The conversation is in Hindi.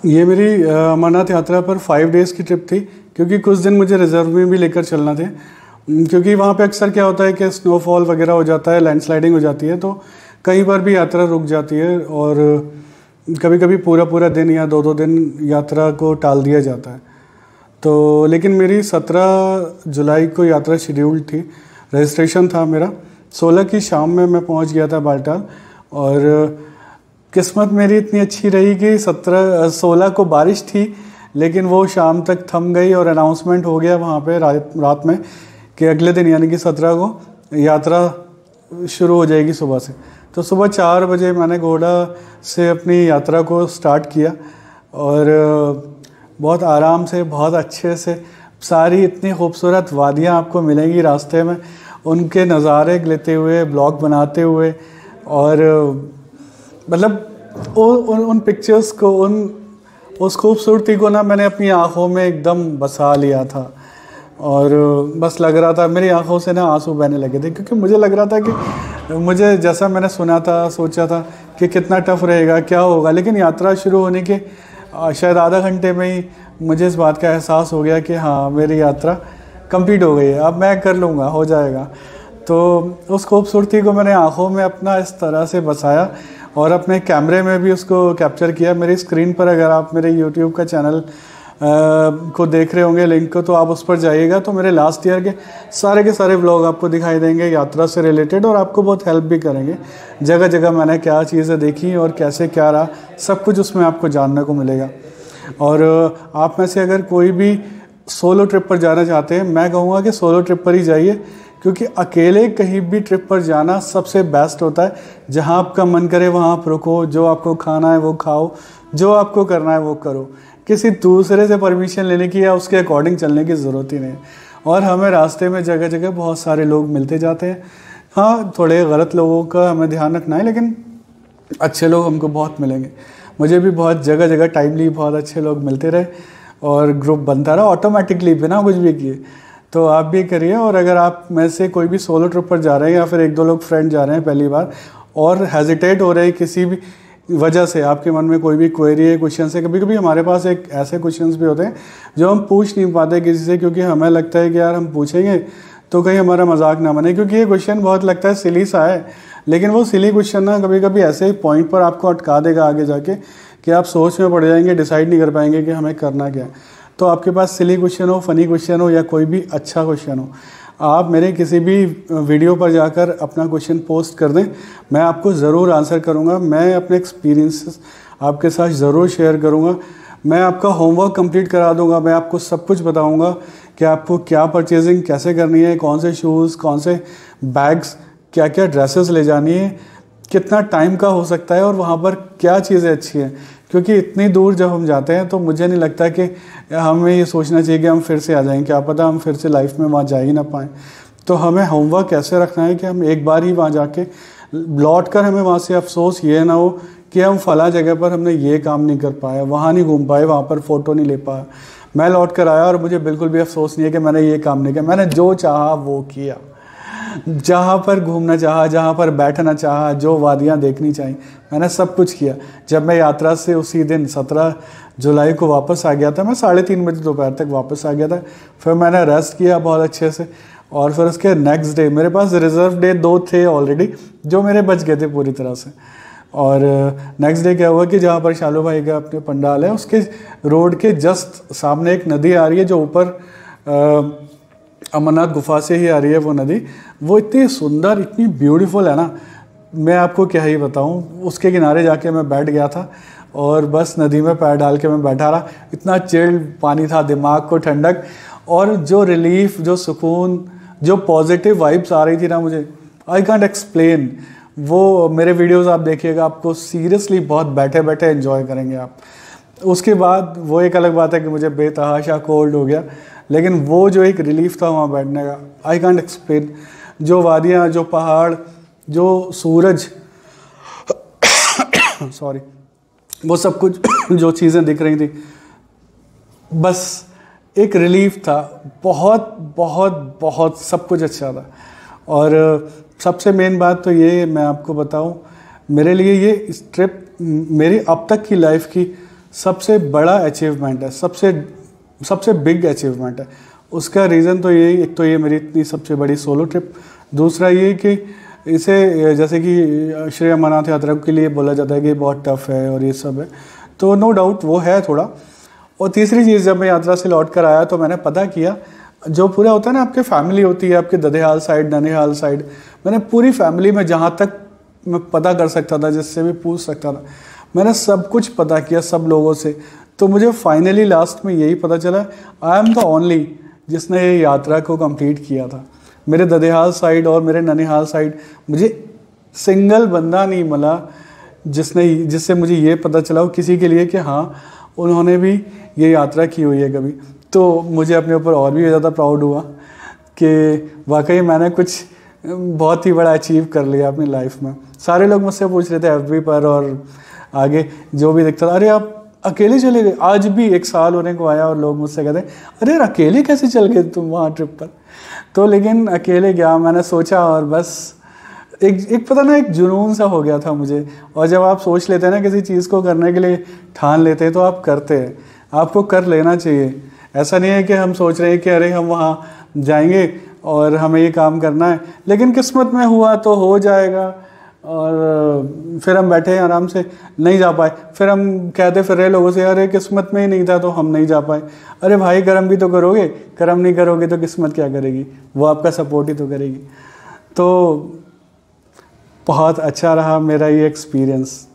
ये मेरी अमरनाथ यात्रा पर 5 डेज़ की ट्रिप थी, क्योंकि कुछ दिन मुझे रिजर्व में भी लेकर चलना थे। क्योंकि वहाँ पे अक्सर क्या होता है कि स्नोफॉल वगैरह हो जाता है, लैंडस्लाइडिंग हो जाती है, तो कई बार भी यात्रा रुक जाती है और कभी कभी पूरा पूरा दिन या 2-2 दिन यात्रा को टाल दिया जाता है। तो लेकिन मेरी 17 जुलाई को यात्रा शेड्यूल्ड थी, रजिस्ट्रेशन था मेरा। 16 की शाम में मैं पहुँच गया था बालटाल, और किस्मत मेरी इतनी अच्छी रही कि 16 को बारिश थी, लेकिन वो शाम तक थम गई और अनाउंसमेंट हो गया वहाँ पे रात में कि अगले दिन यानी कि 17 को यात्रा शुरू हो जाएगी सुबह से। तो सुबह 4 बजे मैंने घोड़ा से अपनी यात्रा को स्टार्ट किया, और बहुत आराम से, बहुत अच्छे से, सारी इतनी खूबसूरत वादियाँ आपको मिलेंगी रास्ते में, उनके नज़ारे लेते हुए, ब्लॉग बनाते हुए, और मतलब उन पिक्चर्स को, उस खूबसूरती को ना मैंने अपनी आँखों में एकदम बसा लिया था। और बस लग रहा था, मेरी आंखों से ना आंसू बहने लगे थे, क्योंकि मुझे लग रहा था कि मुझे जैसा मैंने सुना था, सोचा था कि कितना टफ रहेगा, क्या होगा, लेकिन यात्रा शुरू होने के शायद आधा घंटे में ही मुझे इस बात का एहसास हो गया कि हाँ, मेरी यात्रा कंप्लीट हो गई है, अब मैं कर लूँगा, हो जाएगा। तो उस खूबसूरती को मैंने आँखों में अपना इस तरह से बसाया और अपने कैमरे में भी उसको कैप्चर किया। मेरी स्क्रीन पर अगर आप मेरे यूट्यूब का चैनल को देख रहे होंगे लिंक को, तो आप उस पर जाइएगा, तो मेरे लास्ट ईयर के सारे व्लॉग आपको दिखाई देंगे यात्रा से रिलेटेड, और आपको बहुत हेल्प भी करेंगे। जगह जगह मैंने क्या चीज़ें देखी और कैसे क्या रहा, सब कुछ उसमें आपको जानने को मिलेगा। और आप में से अगर कोई भी सोलो ट्रिप पर जाना चाहते हैं, मैं कहूँगा कि सोलो ट्रिप पर ही जाइए, क्योंकि अकेले कहीं भी ट्रिप पर जाना सबसे बेस्ट होता है। जहाँ आपका मन करे वहाँ आप रुको, जो आपको खाना है वो खाओ, जो आपको करना है वो करो। किसी दूसरे से परमिशन लेने की या उसके अकॉर्डिंग चलने की ज़रूरत ही नहीं। और हमें रास्ते में जगह जगह बहुत सारे लोग मिलते जाते हैं। हाँ, थोड़े गलत लोगों का हमें ध्यान रखना है, लेकिन अच्छे लोग हमको बहुत मिलेंगे। मुझे भी बहुत जगह जगह टाइमली बहुत अच्छे लोग मिलते रहे और ग्रुप बनता रहा ऑटोमेटिकली, बिना कुछ भी किए। तो आप भी करिए। और अगर आप में से कोई भी सोलो ट्रिप पर जा रहे हैं या फिर 1-2 लोग फ्रेंड जा रहे हैं पहली बार और हेजिटेट हो रहे हैं किसी भी वजह से, आपके मन में कोई भी क्वेरी है, क्वेश्चन है, कभी कभी हमारे पास एक ऐसे क्वेश्चंस भी होते हैं जो हम पूछ नहीं पाते किसी से, क्योंकि हमें लगता है कि यार हम पूछेंगे तो कहीं हमारा मजाक ना बने, क्योंकि ये क्वेश्चन बहुत लगता है सिली सा है, लेकिन वो सिली क्वेश्चन ना कभी कभी ऐसे पॉइंट पर आपको अटका देगा आगे जाके कि आप सोच में पड़ जाएंगे, डिसाइड नहीं कर पाएंगे कि हमें करना क्या है। तो आपके पास सिली क्वेश्चन हो, फनी क्वेश्चन हो या कोई भी अच्छा क्वेश्चन हो, आप मेरे किसी भी वीडियो पर जाकर अपना क्वेश्चन पोस्ट कर दें, मैं आपको ज़रूर आंसर करूंगा। मैं अपने एक्सपीरियंसेस आपके साथ ज़रूर शेयर करूंगा। मैं आपका होमवर्क कंप्लीट करा दूंगा। मैं आपको सब कुछ बताऊंगा कि आपको क्या परचेजिंग कैसे करनी है, कौन से शूज़, कौन से बैग्स, क्या क्या ड्रेसेस ले जानी है, कितना टाइम का हो सकता है और वहाँ पर क्या चीज़ें अच्छी हैं। क्योंकि इतनी दूर जब हम जाते हैं तो मुझे नहीं लगता कि हमें ये सोचना चाहिए कि हम फिर से आ जाएंगे, क्या पता हम फिर से लाइफ में वहाँ जा ही ना पाएँ। तो हमें होमवर्क ऐसे रखना है कि हम एक बार ही वहाँ जाके लौट कर हमें वहाँ से अफसोस ये ना हो कि हम फला जगह पर हमने ये काम नहीं कर पाया, वहाँ नहीं घूम पाए, वहाँ पर फ़ोटो नहीं ले पाया। मैं लौट कर आया और मुझे बिल्कुल भी अफसोस नहीं है कि मैंने ये काम नहीं किया। मैंने जो चाहा वो किया, जहाँ पर घूमना चाहा, जहाँ पर बैठना चाहा, जो वादियाँ देखनी चाहिए, मैंने सब कुछ किया। जब मैं यात्रा से उसी दिन 17 जुलाई को वापस आ गया था, मैं 3:30 बजे दोपहर तक वापस आ गया था। फिर मैंने रेस्ट किया बहुत अच्छे से, और फिर उसके नेक्स्ट डे मेरे पास रिजर्व डे 2 थे ऑलरेडी, जो मेरे बच गए थे पूरी तरह से। और नेक्स्ट डे क्या हुआ कि जहाँ पर शालू भाई का अपने पंडाल है, उसके रोड के जस्ट सामने एक नदी आ रही है, जो ऊपर अमरनाथ गुफा से ही आ रही है वो नदी। वो इतनी सुंदर, इतनी ब्यूटीफुल है ना, मैं आपको क्या ही बताऊँ। उसके किनारे जाके मैं बैठ गया था और बस नदी में पैर डाल के मैं बैठा रहा। इतना चिल्ड पानी था, दिमाग को ठंडक, और जो रिलीफ, जो सुकून, जो पॉजिटिव वाइब्स आ रही थी ना मुझे, आई कांट एक्सप्लेन। वो मेरे वीडियोस आप देखिएगा, आपको सीरियसली बहुत बैठे बैठे एंजॉय करेंगे आप। उसके बाद वो एक अलग बात है कि मुझे बेतहाशा कोल्ड हो गया, लेकिन वो जो एक रिलीफ था वहाँ बैठने का, आई कांट एक्सप्लेन। जो वादियाँ, जो पहाड़, जो सूरज सॉरी, वो सब कुछ जो चीज़ें दिख रही थी, बस एक रिलीफ था। बहुत बहुत बहुत सब कुछ अच्छा था। और सबसे मेन बात तो ये मैं आपको बताऊं, मेरे लिए ये इस ट्रिप मेरी अब तक की लाइफ की सबसे बड़ा अचीवमेंट है, सबसे बिग अचीवमेंट है। उसका रीज़न तो यही, एक तो ये मेरी इतनी सबसे बड़ी सोलो ट्रिप, दूसरा ये कि इसे जैसे कि श्री अमरनाथ यात्रा के लिए बोला जाता है कि बहुत टफ़ है और ये सब है, तो नो डाउट वो है थोड़ा। और तीसरी चीज़, जब मैं यात्रा से लौट कर आया तो मैंने पता किया, जो पूरा होता है ना, आपकी फैमिली होती है, आपके ददेहाल साइड, ननिहाल साइड, मैंने पूरी फैमिली में जहाँ तक मैं पता कर सकता था, जिससे भी पूछ सकता था, मैंने सब कुछ पता किया सब लोगों से। तो मुझे फाइनली लास्ट में यही पता चला, आई एम द ओनली जिसने ये यात्रा को कंप्लीट किया था। मेरे ददेहाल साइड और मेरे ननिहाल साइड मुझे सिंगल बंदा नहीं मिला जिससे मुझे ये पता चला हो किसी के लिए कि हाँ उन्होंने भी ये यात्रा की हुई है कभी। तो मुझे अपने ऊपर और भी ज़्यादा प्राउड हुआ कि वाकई मैंने कुछ बहुत ही बड़ा अचीव कर लिया अपनी लाइफ में। सारे लोग मुझसे पूछ रहे थे एफबी पर और आगे जो भी दिखता था, अरे आप अकेले चले गए? आज भी 1 साल होने को आया और लोग मुझसे कहते अरे अकेले कैसे चल गए तुम वहाँ ट्रिप पर? तो लेकिन अकेले गया, मैंने सोचा और बस एक पता ना, एक जुनून सा हो गया था मुझे। और जब आप सोच लेते हैं ना किसी चीज़ को करने के लिए, ठान लेते हैं, तो आप करते हैं, आपको कर लेना चाहिए। ऐसा नहीं है कि हम सोच रहे हैं कि अरे हम वहाँ जाएंगे और हमें ये काम करना है, लेकिन किस्मत में हुआ तो हो जाएगा, और फिर हम बैठे आराम से, नहीं जा पाए, फिर हम कहते फिर रहे लोगों से अरे किस्मत में ही नहीं था तो हम नहीं जा पाए। अरे भाई कर्म भी तो करोगे, कर्म नहीं करोगे तो किस्मत क्या करेगी, वो आपका सपोर्ट ही तो करेगी। तो बहुत अच्छा रहा मेरा ये एक्सपीरियंस।